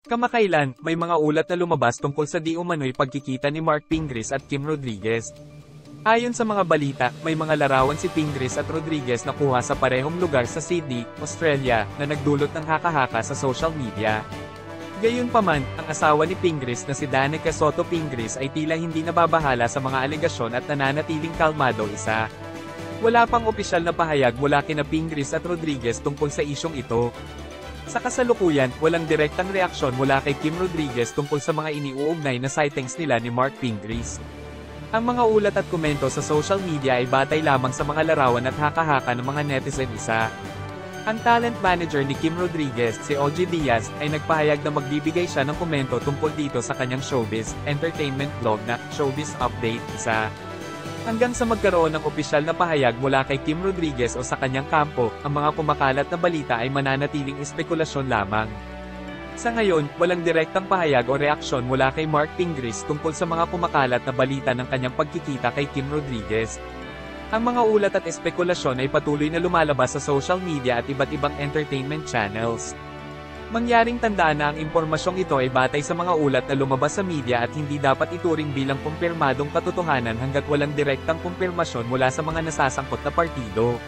Kamakailan, may mga ulat na lumabas tungkol sa di umano'y pagkikita ni Mark Pingris at Kim Rodriguez. Ayon sa mga balita, may mga larawan si Pingris at Rodriguez na kuha sa parehong lugar sa Sydney, Australia, na nagdulot ng haka-haka sa social media. Gayunpaman, ang asawa ni Pingris na si Danica Soto Pingris ay tila hindi nababahala sa mga alegasyon at nananatiling kalmado isa. Wala pang opisyal na pahayag mula kina Pingris at Rodriguez tungkol sa isyong ito. Sa kasalukuyan, walang direktang reaksyon mula kay Kim Rodriguez tungkol sa mga iniuugnay na sightings nila ni Mark Pingris. Ang mga ulat at komento sa social media ay batay lamang sa mga larawan at haka-haka ng mga netizen isa. Ang talent manager ni Kim Rodriguez, si OG Diaz, ay nagpahayag na magbibigay siya ng komento tungkol dito sa kanyang showbiz, entertainment blog na Showbiz Update isa. Hanggang sa magkaroon ng opisyal na pahayag mula kay Kim Rodriguez o sa kanyang kampo, ang mga kumakalat na balita ay mananatiling espekulasyon lamang. Sa ngayon, walang direktang pahayag o reaksyon mula kay Mark Pingris tungkol sa mga kumakalat na balita ng kanyang pagkikita kay Kim Rodriguez. Ang mga ulat at espekulasyon ay patuloy na lumalabas sa social media at iba't ibang entertainment channels. Mangyaring tandaan na ang impormasyong ito ay batay sa mga ulat na lumabas sa media at hindi dapat ituring bilang kumpirmadong katotohanan hanggat walang direktang kumpirmasyon mula sa mga nasasangkot na partido.